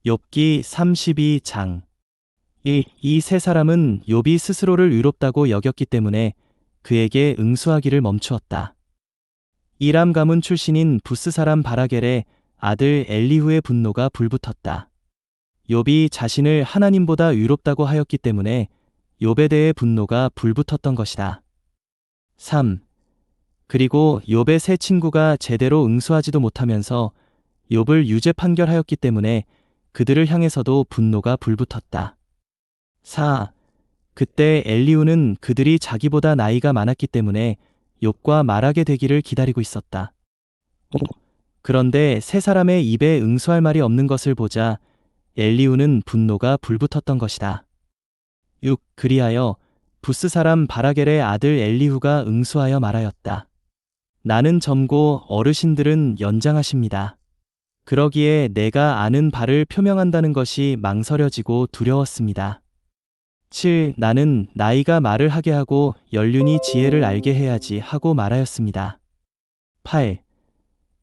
욥기 32장 1. 이 세 사람은 욥이 스스로를 의롭다고 여겼기 때문에 그에게 응수하기를 멈추었다. 이람 가문 출신인 부스 사람 바라겔의 아들 엘리후의 분노가 불붙었다. 욥이 자신을 하나님보다 의롭다고 하였기 때문에 욥에 대해 분노가 불붙었던 것이다. 3. 그리고 욥의 세 친구가 제대로 응수하지도 못하면서 욥을 유죄 판결하였기 때문에 그들을 향해서도 분노가 불붙었다. 4. 그때 엘리후는 그들이 자기보다 나이가 많았기 때문에 욥과 말하게 되기를 기다리고 있었다. 5. 그런데 세 사람의 입에 응수할 말이 없는 것을 보자 엘리후는 분노가 불붙었던 것이다. 6. 그리하여 부스 사람 바라겔의 아들 엘리후가 응수하여 말하였다. 나는 젊고 어르신들은 연장하십니다. 그러기에 내가 아는 바를 표명한다는 것이 망설여지고 두려웠습니다. 7. 나는 나이가 말을 하게 하고 연륜이 지혜를 알게 해야지 하고 말하였습니다. 8.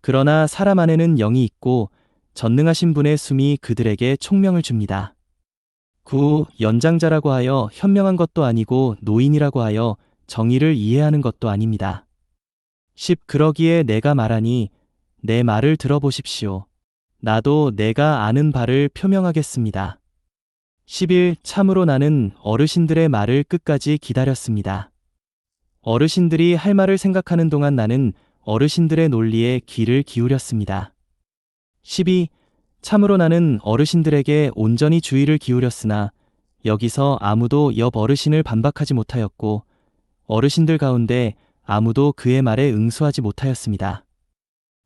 그러나 사람 안에는 영이 있고 전능하신 분의 숨이 그들에게 총명을 줍니다. 9. 연장자라고 하여 현명한 것도 아니고 노인이라고 하여 정의를 이해하는 것도 아닙니다. 10. 그러기에 내가 말하니 내 말을 들어보십시오. 나도 내가 아는 바를 표명하겠습니다. 11. 참으로 나는 어르신들의 말을 끝까지 기다렸습니다. 어르신들이 할 말을 생각하는 동안 나는 어르신들의 논리에 귀를 기울였습니다. 12. 참으로 나는 어르신들에게 온전히 주의를 기울였으나 여기서 아무도 욥 어르신을 반박하지 못하였고 어르신들 가운데 아무도 그의 말에 응수하지 못하였습니다.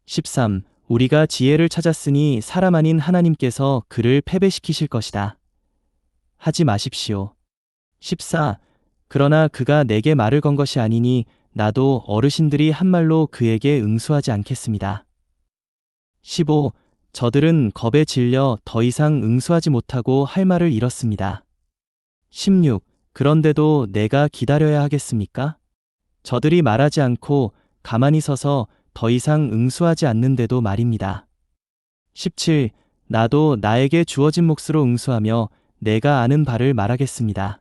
13. 우리가 지혜를 찾았으니 사람 아닌 하나님께서 그를 패배시키실 것이다. 하지 마십시오. 14. 그러나 그가 내게 말을 건 것이 아니니 나도 어르신들이 한 말로 그에게 응수하지 않겠습니다. 15. 저들은 겁에 질려 더 이상 응수하지 못하고 할 말을 잃었습니다. 16. 그런데도 내가 기다려야 하겠습니까? 저들이 말하지 않고 가만히 서서 더 이상 응수하지 않는데도 말입니다. 17. 나도 나에게 주어진 몫으로 응수하며 내가 아는 바를 말하겠습니다.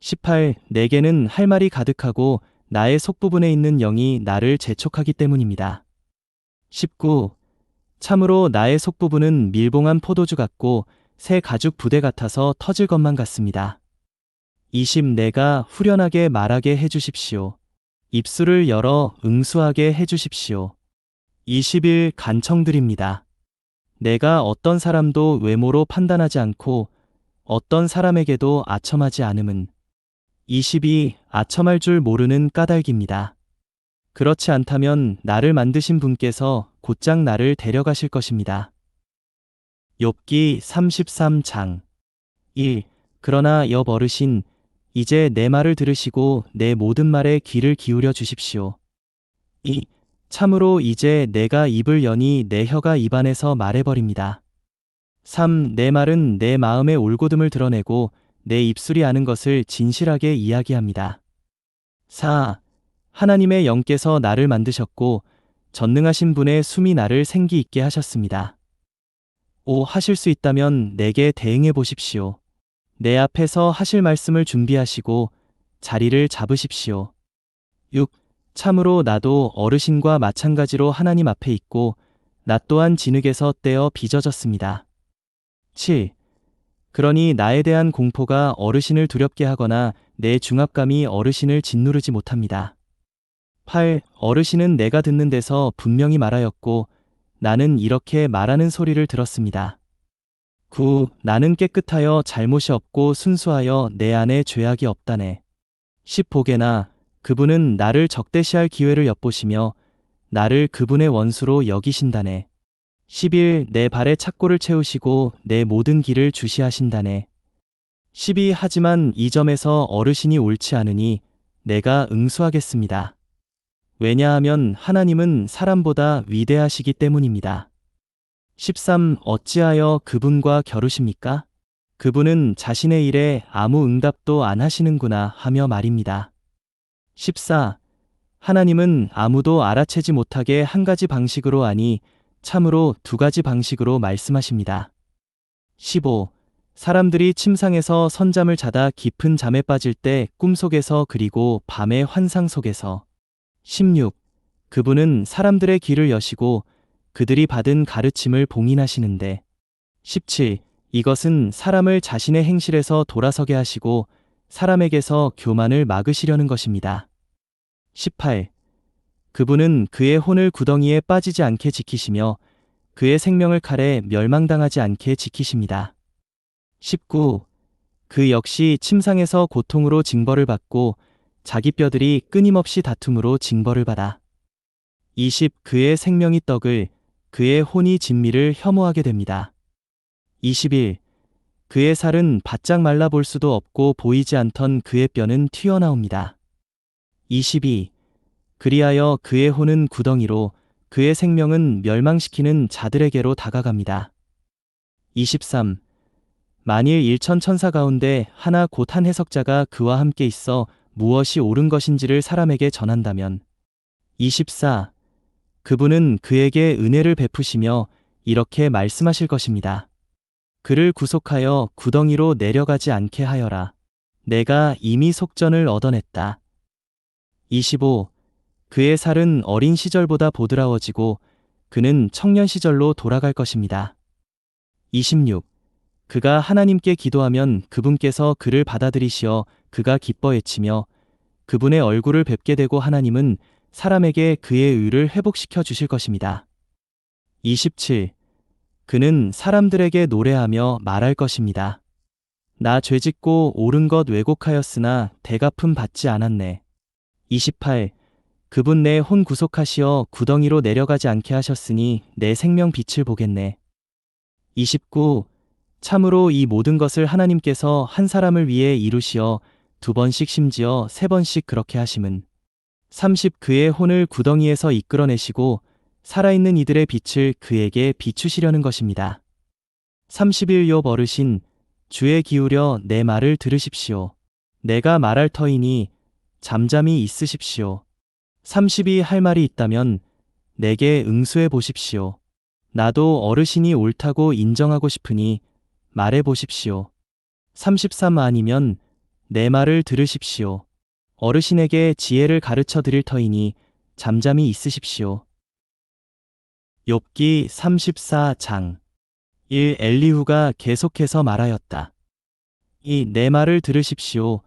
18. 내게는 할 말이 가득하고 나의 속부분에 있는 영이 나를 재촉하기 때문입니다. 19. 참으로 나의 속부분은 밀봉한 포도주 같고 새 가죽 부대 같아서 터질 것만 같습니다. 20. 내가 후련하게 말하게 해주십시오. 입술을 열어 응수하게 해주십시오. 21. 간청드립니다. 내가 어떤 사람도 외모로 판단하지 않고 어떤 사람에게도 아첨하지 않음은 22. 아첨할 줄 모르는 까닭입니다. 그렇지 않다면 나를 만드신 분께서 곧장 나를 데려가실 것입니다. 욥기 33장 1. 그러나 욥 어르신, 이제 내 말을 들으시고 내 모든 말에 귀를 기울여 주십시오. 2. 참으로 이제 내가 입을 여니 내 혀가 입안에서 말해버립니다. 3. 내 말은 내 마음의 올곧음을 드러내고 내 입술이 아는 것을 진실하게 이야기합니다. 4. 하나님의 영께서 나를 만드셨고 전능하신 분의 숨이 나를 생기 있게 하셨습니다. 5. 하실 수 있다면 내게 대응해 보십시오. 내 앞에서 하실 말씀을 준비하시고 자리를 잡으십시오. 6. 참으로 나도 어르신과 마찬가지로 하나님 앞에 있고 나 또한 진흙에서 떼어 빚어졌습니다. 7. 그러니 나에 대한 공포가 어르신을 두렵게 하거나 내 중압감이 어르신을 짓누르지 못합니다. 8. 어르신은 내가 듣는 데서 분명히 말하였고 나는 이렇게 말하는 소리를 들었습니다. 9. 나는 깨끗하여 잘못이 없고 순수하여 내 안에 죄악이 없다네. 10. 보게나 그분은 나를 적대시할 기회를 엿보시며 나를 그분의 원수로 여기신다네. 11. 내 발에 착고를 채우시고 내 모든 길을 주시하신다네. 12. 하지만 이 점에서 어르신이 옳지 않으니 내가 응수하겠습니다. 왜냐하면 하나님은 사람보다 위대하시기 때문입니다. 13. 어찌하여 그분과 겨루십니까? 그분은 자신의 일에 아무 응답도 안 하시는구나 하며 말입니다. 14. 하나님은 아무도 알아채지 못하게 한 가지 방식으로 아니 참으로 두 가지 방식으로 말씀하십니다. 15. 사람들이 침상에서 선잠을 자다 깊은 잠에 빠질 때 꿈속에서 그리고 밤의 환상 속에서. 16. 그분은 사람들의 귀를 여시고 그들이 받은 가르침을 봉인하시는데. 17. 이것은 사람을 자신의 행실에서 돌아서게 하시고 사람에게서 교만을 막으시려는 것입니다. 18. 그분은 그의 혼을 구덩이에 빠지지 않게 지키시며 그의 생명을 칼에 멸망당하지 않게 지키십니다. 19. 그 역시 침상에서 고통으로 징벌을 받고 자기 뼈들이 끊임없이 다툼으로 징벌을 받아. 20. 그의 생명이 떡을, 그의 혼이 진미를 혐오하게 됩니다. 21. 그의 살은 바짝 말라 볼 수도 없고 보이지 않던 그의 뼈는 튀어나옵니다. 22. 그리하여 그의 혼은 구덩이로 그의 생명은 멸망시키는 자들에게로 다가갑니다. 23. 만일 일천 천사 가운데 하나 곧 한 해석자가 그와 함께 있어 무엇이 옳은 것인지를 사람에게 전한다면. 24. 그분은 그에게 은혜를 베푸시며 이렇게 말씀하실 것입니다. 그를 구속하여 구덩이로 내려가지 않게 하여라. 내가 이미 속전을 얻어냈다. 25. 그의 살은 어린 시절보다 보드라워지고 그는 청년 시절로 돌아갈 것입니다. 26. 그가 하나님께 기도하면 그분께서 그를 받아들이시어 그가 기뻐 외치며 그분의 얼굴을 뵙게 되고 하나님은 사람에게 그의 의를 회복시켜 주실 것입니다. 27. 그는 사람들에게 노래하며 말할 것입니다. 나 죄짓고 옳은 것 왜곡하였으나 대갚음 받지 않았네. 28. 그분 내 혼 구속하시어 구덩이로 내려가지 않게 하셨으니 내 생명 빛을 보겠네. 29. 참으로 이 모든 것을 하나님께서 한 사람을 위해 이루시어 2번씩 심지어 3번씩 그렇게 하심은. 30. 그의 혼을 구덩이에서 이끌어내시고 살아있는 이들의 빛을 그에게 비추시려는 것입니다. 31. 욥 어르신, 주에 기울여 내 말을 들으십시오. 내가 말할 터이니 잠잠히 있으십시오. 32. 할 말이 있다면 내게 응수해 보십시오. 나도 어르신이 옳다고 인정하고 싶으니 말해 보십시오. 33. 아니면 내 말을 들으십시오. 어르신에게 지혜를 가르쳐 드릴 터이니 잠잠히 있으십시오. 욥기 34장 1. 엘리후가 계속해서 말하였다. 2. 내 말을 들으십시오.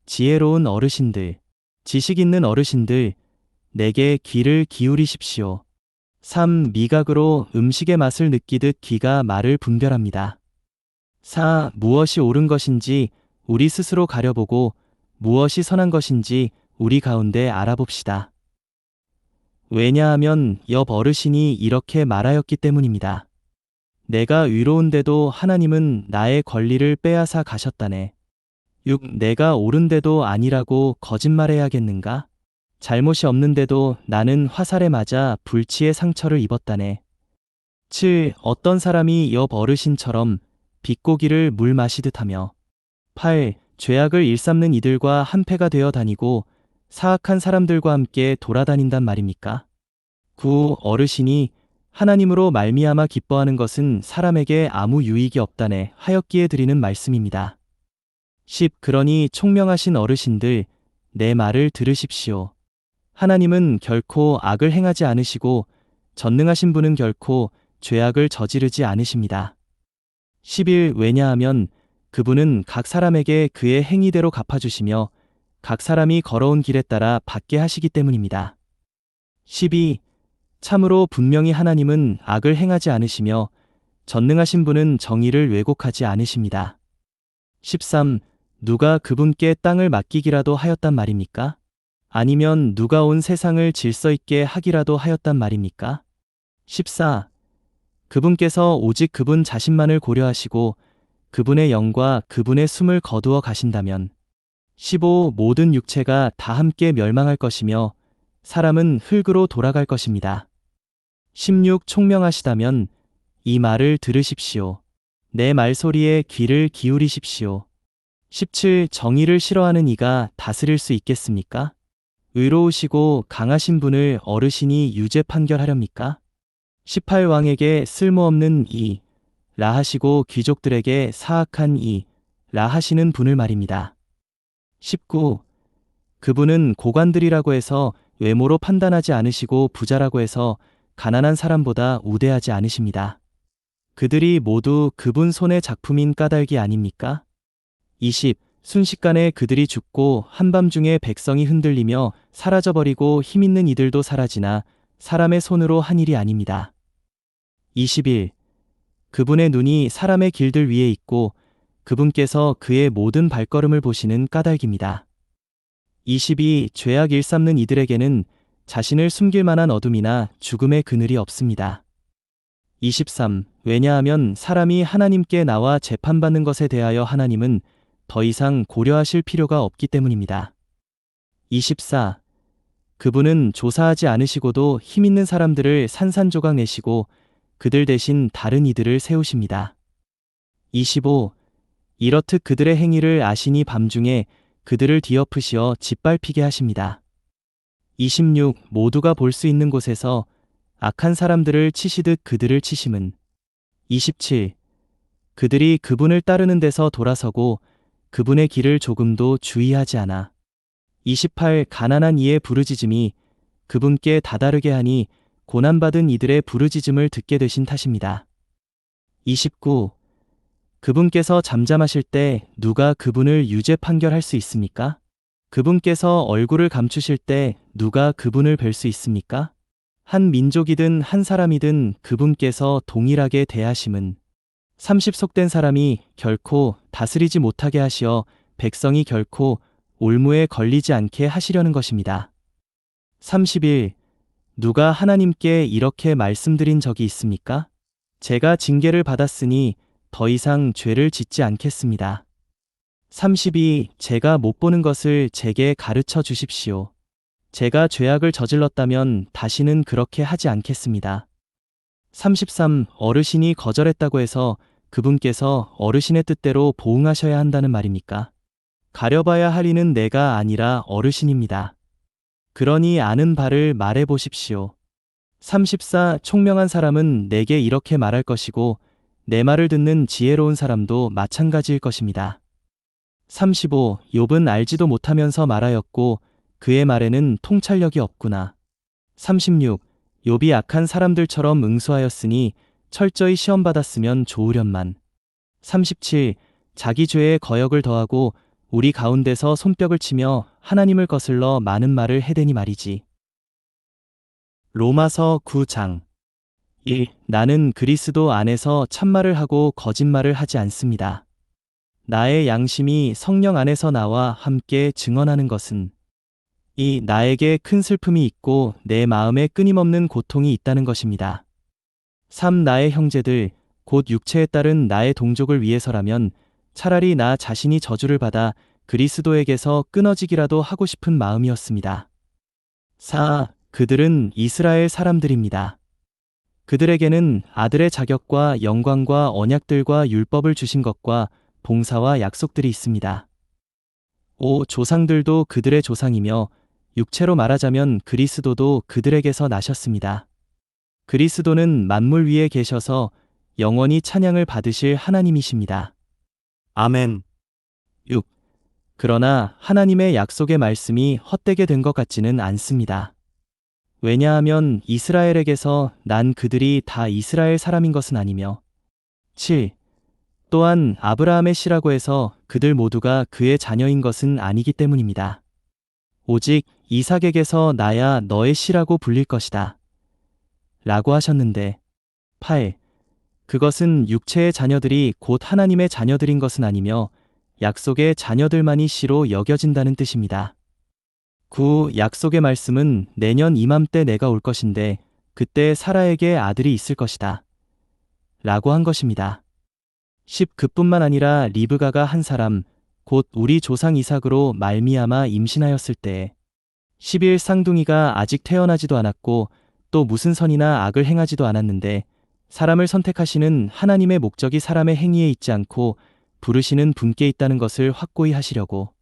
지혜로운 어르신들, 지식 있는 어르신들, 내게 귀를 기울이십시오. 3. 미각으로 음식의 맛을 느끼듯 귀가 말을 분별합니다. 4. 무엇이 옳은 것인지 우리 스스로 가려보고 무엇이 선한 것인지 우리 가운데 알아봅시다. 왜냐하면 욥 어르신이 이렇게 말하였기 때문입니다. 내가 의로운데도 하나님은 나의 권리를 빼앗아 가셨다네. 6. 내가 옳은데도 아니라고 거짓말해야겠는가? 잘못이 없는데도 나는 화살에 맞아 불치의 상처를 입었다네. 7. 어떤 사람이 욥 어르신처럼 빗고기를 물 마시듯 하며. 8. 죄악을 일삼는 이들과 한패가 되어 다니고 사악한 사람들과 함께 돌아다닌단 말입니까? 9. 어르신이 하나님으로 말미암아 기뻐하는 것은 사람에게 아무 유익이 없다네 하였기에 드리는 말씀입니다. 10. 그러니 총명하신 어르신들, 내 말을 들으십시오. 하나님은 결코 악을 행하지 않으시고 전능하신 분은 결코 죄악을 저지르지 않으십니다. 11. 왜냐하면 그분은 각 사람에게 그의 행위대로 갚아주시며 각 사람이 걸어온 길에 따라 받게 하시기 때문입니다. 12. 참으로 분명히 하나님은 악을 행하지 않으시며 전능하신 분은 정의를 왜곡하지 않으십니다. 13. 누가 그분께 땅을 맡기기라도 하였단 말입니까? 아니면 누가 온 세상을 질서 있게 하기라도 하였단 말입니까? 14. 그분께서 오직 그분 자신만을 고려하시고 그분의 영과 그분의 숨을 거두어 가신다면. 15. 모든 육체가 다 함께 멸망할 것이며 사람은 흙으로 돌아갈 것입니다. 16. 총명하시다면 이 말을 들으십시오. 내 말소리에 귀를 기울이십시오. 17. 정의를 싫어하는 이가 다스릴 수 있겠습니까? 의로우시고 강하신 분을 어르신이 유죄 판결하렵니까? 18. 왕에게 쓸모없는 이 라 하시고 귀족들에게 사악한 이 라 하시는 분을 말입니다. 19. 그분은 고관들이라고 해서 외모로 판단하지 않으시고 부자라고 해서 가난한 사람보다 우대하지 않으십니다. 그들이 모두 그분 손의 작품인 까닭이 아닙니까? 20. 순식간에 그들이 죽고 한밤중에 백성이 흔들리며 사라져버리고 힘있는 이들도 사라지나 사람의 손으로 한 일이 아닙니다. 21. 그분의 눈이 사람의 길들 위에 있고 그분께서 그의 모든 발걸음을 보시는 까닭입니다. 22. 죄악 일삼는 이들에게는 자신을 숨길 만한 어둠이나 죽음의 그늘이 없습니다. 23. 왜냐하면 사람이 하나님께 나와 재판받는 것에 대하여 하나님은 더 이상 고려하실 필요가 없기 때문입니다. 24. 그분은 조사하지 않으시고도 힘있는 사람들을 산산조각 내시고 그들 대신 다른 이들을 세우십니다. 25. 이렇듯 그들의 행위를 아시니 밤중에 그들을 뒤엎으시어 짓밟히게 하십니다. 26. 모두가 볼 수 있는 곳에서 악한 사람들을 치시듯 그들을 치심은. 27. 그들이 그분을 따르는 데서 돌아서고 그분의 길을 조금도 주의하지 않아. 28. 가난한 이의 부르짖음이 그분께 다다르게 하니 고난받은 이들의 부르짖음을 듣게 되신 탓입니다. 29. 그분께서 잠잠하실 때 누가 그분을 유죄 판결할 수 있습니까? 그분께서 얼굴을 감추실 때 누가 그분을 뵐 수 있습니까? 한 민족이든 한 사람이든 그분께서 동일하게 대하심은 30 속된 사람이 결코 다스리지 못하게 하시어 백성이 결코 올무에 걸리지 않게 하시려는 것입니다. 31. 누가 하나님께 이렇게 말씀드린 적이 있습니까? 제가 징계를 받았으니 더 이상 죄를 짓지 않겠습니다. 32. 제가 못 보는 것을 제게 가르쳐 주십시오. 제가 죄악을 저질렀다면 다시는 그렇게 하지 않겠습니다. 33. 어르신이 거절했다고 해서 그분께서 어르신의 뜻대로 보응하셔야 한다는 말입니까? 가려봐야 할 이는 내가 아니라 어르신입니다. 그러니 아는 바를 말해 보십시오. 34. 총명한 사람은 내게 이렇게 말할 것이고 내 말을 듣는 지혜로운 사람도 마찬가지일 것입니다. 35. 욥은 알지도 못하면서 말하였고 그의 말에는 통찰력이 없구나. 36. 욥이 악한 사람들처럼 응수하였으니 철저히 시험받았으면 좋으련만. 37. 자기 죄에 거역을 더하고 우리 가운데서 손뼉을 치며 하나님을 거슬러 많은 말을 해대니 말이지. 로마서 9장 1. 나는 그리스도 안에서 참말을 하고 거짓말을 하지 않습니다. 나의 양심이 성령 안에서 나와 함께 증언하는 것은 2. 나에게 큰 슬픔이 있고 내 마음에 끊임없는 고통이 있다는 것입니다. 3. 나의 형제들, 곧 육체에 따른 나의 동족을 위해서라면 차라리 나 자신이 저주를 받아 그리스도에게서 끊어지기라도 하고 싶은 마음이었습니다. 4. 그들은 이스라엘 사람들입니다. 그들에게는 아들의 자격과 영광과 언약들과 율법을 주신 것과 봉사와 약속들이 있습니다. 5. 조상들도 그들의 조상이며 육체로 말하자면 그리스도도 그들에게서 나셨습니다. 그리스도는 만물 위에 계셔서 영원히 찬양을 받으실 하나님이십니다. 아멘. 6. 그러나 하나님의 약속의 말씀이 헛되게 된 것 같지는 않습니다. 왜냐하면 이스라엘에게서 난 그들이 다 이스라엘 사람인 것은 아니며 7. 또한 아브라함의 씨라고 해서 그들 모두가 그의 자녀인 것은 아니기 때문입니다. 오직 이삭에게서 나야 너의 씨라고 불릴 것이다. 라고 하셨는데 8. 그것은 육체의 자녀들이 곧 하나님의 자녀들인 것은 아니며 약속의 자녀들만이 씨로 여겨진다는 뜻입니다. 9. 약속의 말씀은 내년 이맘때 내가 올 것인데 그때 사라에게 아들이 있을 것이다. 라고 한 것입니다. 10. 그뿐만 아니라 리브가가 한 사람 곧 우리 조상 이삭으로 말미암아 임신하였을 때에 11. 쌍둥이가 아직 태어나지도 않았고 또 무슨 선이나 악을 행하지도 않았는데 사람을 선택하시는 하나님의 목적이 사람의 행위에 있지 않고 부르시는 분께 있다는 것을 확고히 하시려고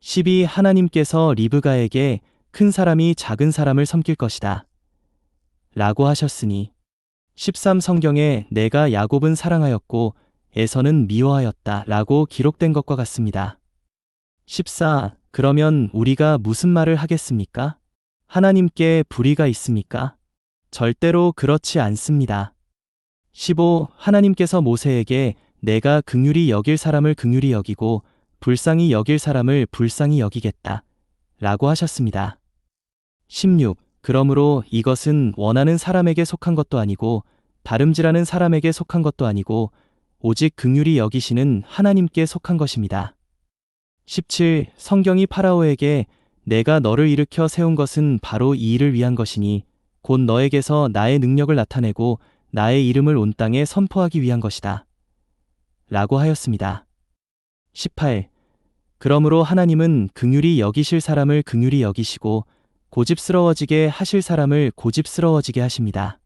12. 하나님께서 리브가에게 큰 사람이 작은 사람을 섬길 것이다. 라고 하셨으니 13 성경에 내가 야곱은 사랑하였고 에서는 미워하였다 라고 기록된 것과 같습니다. 14. 그러면 우리가 무슨 말을 하겠습니까? 하나님께 불의가 있습니까? 절대로 그렇지 않습니다. 15. 하나님께서 모세에게 내가 긍휼히 여길 사람을 긍휼히 여기고 불쌍히 여길 사람을 불쌍히 여기겠다 라고 하셨습니다. 16. 그러므로 이것은 원하는 사람에게 속한 것도 아니고 다름질하는 사람에게 속한 것도 아니고 오직 긍휼히 여기시는 하나님께 속한 것입니다. 17. 성경이 파라오에게 내가 너를 일으켜 세운 것은 바로 이 일을 위한 것이니 곧 너에게서 나의 능력을 나타내고 나의 이름을 온 땅에 선포하기 위한 것이다 라고 하였습니다. 18. 그러므로 하나님은 긍휼히 여기실 사람을 긍휼히 여기시고 고집스러워지게 하실 사람을 고집스러워지게 하십니다.